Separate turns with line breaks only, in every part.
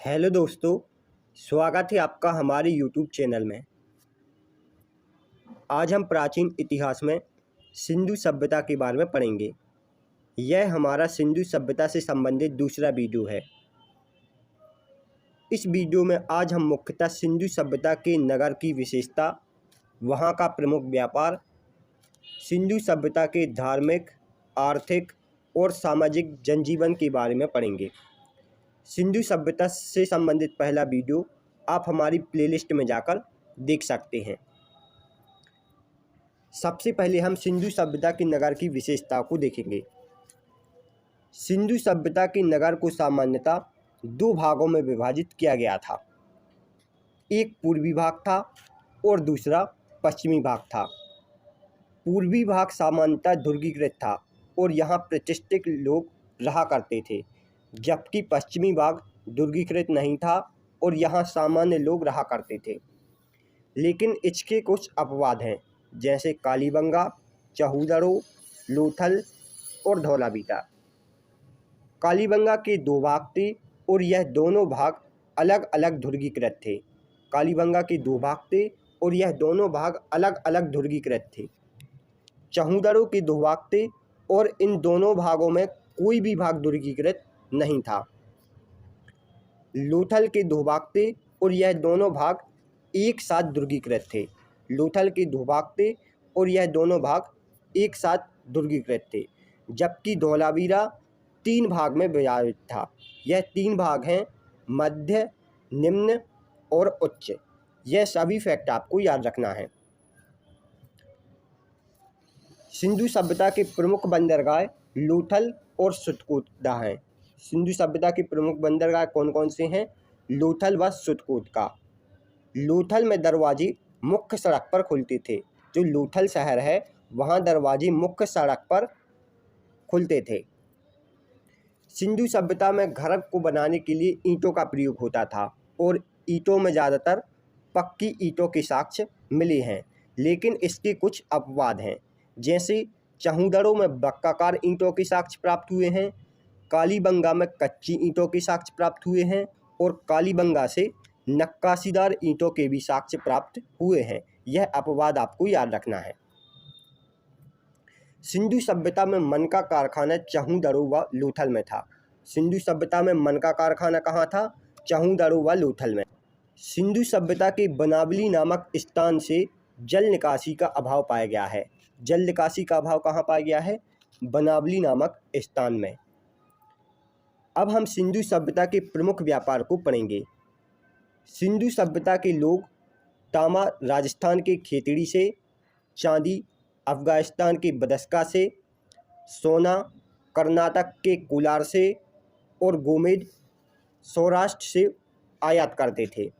Hello दोस्तों, स्वागत है आपका हमारे यूट्यूब चैनल में। आज हम प्राचीन इतिहास में सिंधु सभ्यता के बारे में पढ़ेंगे। यह हमारा सिंधु सभ्यता से संबंधित दूसरा वीडियो है। इस वीडियो में आज हम मुख्यतः सिंधु सभ्यता के नगर की विशेषता, वहाँ का प्रमुख व्यापार, सिंधु सभ्यता के धार्मिक, आर्थिक और सामाजिक जनजीवन के बारे में पढ़ेंगे। सिंधु सभ्यता से संबंधित पहला वीडियो आप हमारी प्लेलिस्ट में जाकर देख सकते हैं। सबसे पहले हम सिंधु सभ्यता के नगर की विशेषता को देखेंगे। सिंधु सभ्यता के नगर को सामान्यतः दो भागों में विभाजित किया गया था। एक पूर्वी भाग था और दूसरा पश्चिमी भाग था। पूर्वी भाग सामान्यतः दुर्गीकृत था और यहाँ प्रतिष्ठित लोग रहा करते थे, जबकि पश्चिमी भाग दुर्गीकृत नहीं था और यहाँ सामान्य लोग रहा करते थे। लेकिन इसके कुछ अपवाद हैं, जैसे कालीबंगा, चहूदरो, लोथल और धौलावीरा। कालीबंगा के दो भाग थे और यह दोनों भाग अलग अलग दुर्गीकृत थे। कालीबंगा के दो भाग थे और यह दोनों भाग अलग अलग दुर्गीकृत थे। चहूदरो के दो भाग थे और इन दोनों भागों में कोई भी भाग दुर्गीकृत नहीं था। लोथल के दो भाग थे और यह दोनों भाग एक साथ दुर्गीकृत थे। लोथल के दो भाग थे और यह दोनों भाग एक साथ दुर्गीकृत थे, जबकि धौलावीरा तीन भाग में विभाजित था। यह तीन भाग हैं: मध्य, निम्न और उच्च। यह सभी फैक्ट आपको याद रखना है। सिंधु सभ्यता के प्रमुख बंदरगाह लोथल और सुतकोटा हैं। सिंधु सभ्यता के प्रमुख बंदरगाह कौन कौन से हैं? लोथल व सुतकोटा। लोथल में दरवाजे मुख्य सड़क पर खुलते थे। जो लोथल शहर है वहाँ दरवाजे मुख्य सड़क पर खुलते थे। सिंधु सभ्यता में घर को बनाने के लिए ईंटों का प्रयोग होता था और ईंटों में ज़्यादातर पक्की ईंटों के साक्ष्य मिले हैं, लेकिन इसके कुछ अपवाद हैं, जैसे चहूदरो में वृत्ताकार ईंटों के साक्ष्य प्राप्त हुए हैं, कालीबंगा में कच्ची ईंटों के साक्ष्य प्राप्त हुए हैं और कालीबंगा से नक्काशीदार ईंटों के भी साक्ष्य प्राप्त हुए हैं। यह अपवाद आपको याद रखना है। सिंधु सभ्यता में मन का कारखाना चहूदरो व लोथल में था। सिंधु सभ्यता में मन का कारखाना कहाँ था? चहूदरो व लोथल में। सिंधु सभ्यता के बनावली नामक स्थान से जल निकासी का अभाव पाया गया है। जल निकासी का अभाव कहाँ पाया गया है? बनावली नामक स्थान में। अब हम सिंधु सभ्यता के प्रमुख व्यापार को पढ़ेंगे। सिंधु सभ्यता के लोग तांबा राजस्थान के खेतड़ी से, चांदी अफगानिस्तान के बदस्का से, सोना कर्नाटक के कोलार से और गोमेद सौराष्ट्र से आयात करते थे,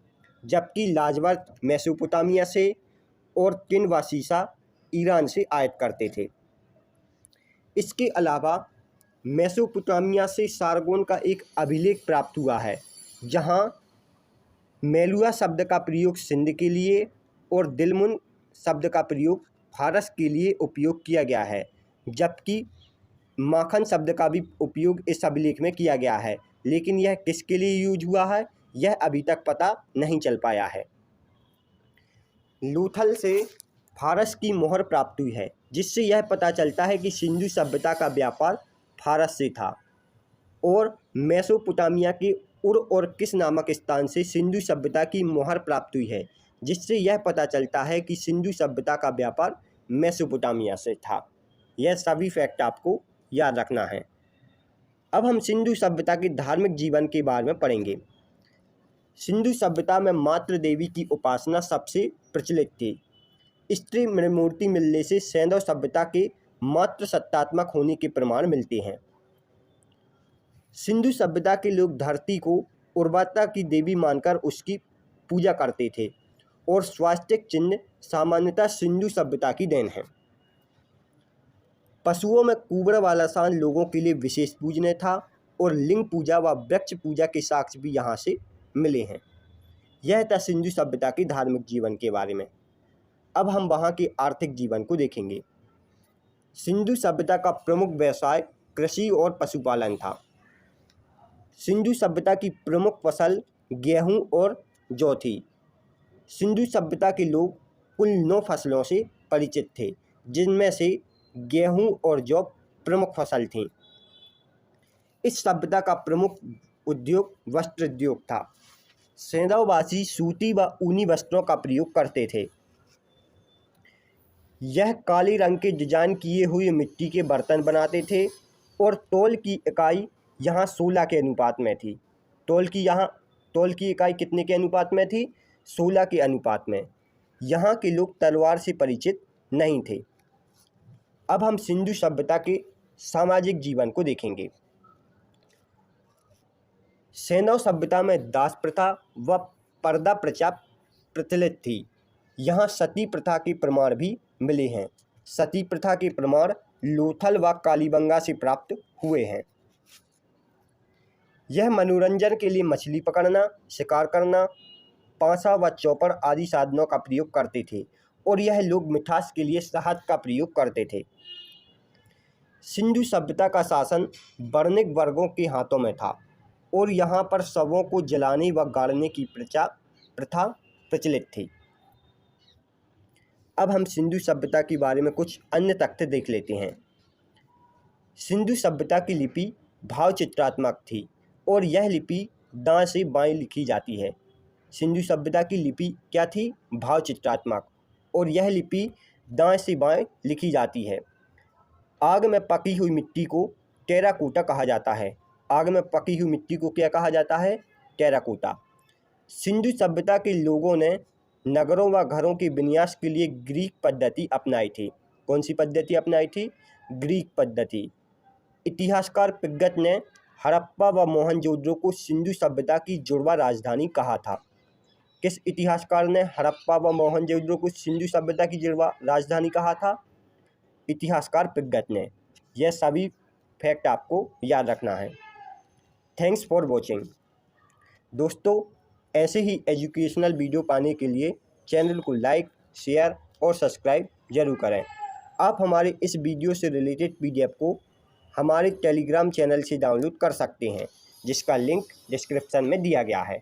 जबकि लाजवर्त मेसोपोटामिया से और टिन व सीसा ईरान से आयात करते थे। इसके अलावा मेसोपोटामिया से सारगोन का एक अभिलेख प्राप्त हुआ है, जहां मेलुआ शब्द का प्रयोग सिंध के लिए और दिलमुन शब्द का प्रयोग फारस के लिए उपयोग किया गया है, जबकि माखन शब्द का भी उपयोग इस अभिलेख में किया गया है, लेकिन यह किसके लिए यूज हुआ है यह अभी तक पता नहीं चल पाया है। लोथल से फारस की मोहर प्राप्त हुई है, जिससे यह पता चलता है कि सिंधु सभ्यता का व्यापार फारस से था। और मेसोपोटामिया के उर और किस नामक स्थान से सिंधु सभ्यता की मोहर प्राप्त हुई है, जिससे यह पता चलता है कि सिंधु सभ्यता का व्यापार मेसोपोटामिया से था। यह सभी फैक्ट आपको याद रखना है। अब हम सिंधु सभ्यता के धार्मिक जीवन के बारे में पढ़ेंगे। सिंधु सभ्यता में मातृ देवी की उपासना सबसे प्रचलित थी। स्त्री मूर्ति मिलने से सैंधव सभ्यता के मातृ सत्तात्मक होने के प्रमाण मिलते हैं। सिंधु सभ्यता के लोग धरती को उर्वरता की देवी मानकर उसकी पूजा करते थे और स्वास्तिक चिन्ह सामान्यतः सिंधु सभ्यता की देन है। पशुओं में कुबड़ वाला सान लोगों के लिए विशेष पूजनीय था और लिंग पूजा व वृक्ष पूजा के साक्ष्य भी यहाँ से मिले हैं। यह था सिंधु सभ्यता के धार्मिक जीवन के बारे में। अब हम वहाँ के आर्थिक जीवन को देखेंगे। सिंधु सभ्यता का प्रमुख व्यवसाय कृषि और पशुपालन था। सिंधु सभ्यता की प्रमुख फसल गेहूँ और जौ थी। सिंधु सभ्यता के लोग कुल 9 फसलों से परिचित थे, जिनमें से गेहूँ और जौ प्रमुख फसल थीं। इस सभ्यता का प्रमुख उद्योग वस्त्र उद्योग था। सेंधववासी सूती व ऊनी वस्त्रों का प्रयोग करते थे। यह काले रंग के डिजाइन किए हुए मिट्टी के बर्तन बनाते थे और तौल की इकाई यहाँ 16 के अनुपात में थी। तौल की इकाई कितने के अनुपात में थी? 16 के अनुपात में। यहाँ के लोग तलवार से परिचित नहीं थे। अब हम सिंधु सभ्यता के सामाजिक जीवन को देखेंगे। सैंधव सभ्यता में दास प्रथा व पर्दा प्रथा प्रचलित थी। यहाँ सती प्रथा के प्रमाण भी मिले हैं। सती प्रथा के प्रमाण लोथल व कालीबंगा से प्राप्त हुए हैं। यह मनोरंजन के लिए मछली पकड़ना, शिकार करना, पांसा व चौपड़ आदि साधनों का प्रयोग करते थे और यह लोग मिठास के लिए शहद का प्रयोग करते थे। सिंधु सभ्यता का शासन वर्णिक वर्गों के हाथों में था और यहाँ पर शवों को जलाने व गाड़ने की प्रथा प्रचलित थी। अब हम सिंधु सभ्यता के बारे में कुछ अन्य तथ्य देख लेते हैं। सिंधु सभ्यता की लिपि भाव चित्रात्मक थी और यह लिपि दाएं से बाएं लिखी जाती है। सिंधु सभ्यता की लिपि क्या थी? भाव चित्रात्मक, और यह लिपि दाएं से बाएं लिखी जाती है। आग में पकी हुई मिट्टी को टेराकोटा कहा जाता है। आग में पकी हुई मिट्टी को क्या कहा जाता है? टेराकोटा। सिंधु सभ्यता के लोगों ने नगरों व घरों के विन्यास के लिए ग्रीक पद्धति अपनाई थी। कौन सी पद्धति अपनाई थी? ग्रीक पद्धति। इतिहासकार पिग्गत ने हड़प्पा व मोहनजोदड़ो को सिंधु सभ्यता की जुड़वा राजधानी कहा था। किस इतिहासकार ने हड़प्पा व मोहनजोदड़ो को सिंधु सभ्यता की जुड़वा राजधानी कहा था? इतिहासकार पिग्गत ने। यह सभी फैक्ट आपको याद रखना है। Thanks for watching. दोस्तों, ऐसे ही एजुकेशनल वीडियो पाने के लिए चैनल को लाइक, शेयर और सब्सक्राइब जरूर करें। आप हमारे इस वीडियो से रिलेटेड PDF को हमारे टेलीग्राम चैनल से डाउनलोड कर सकते हैं, जिसका लिंक डिस्क्रिप्शन में दिया गया है।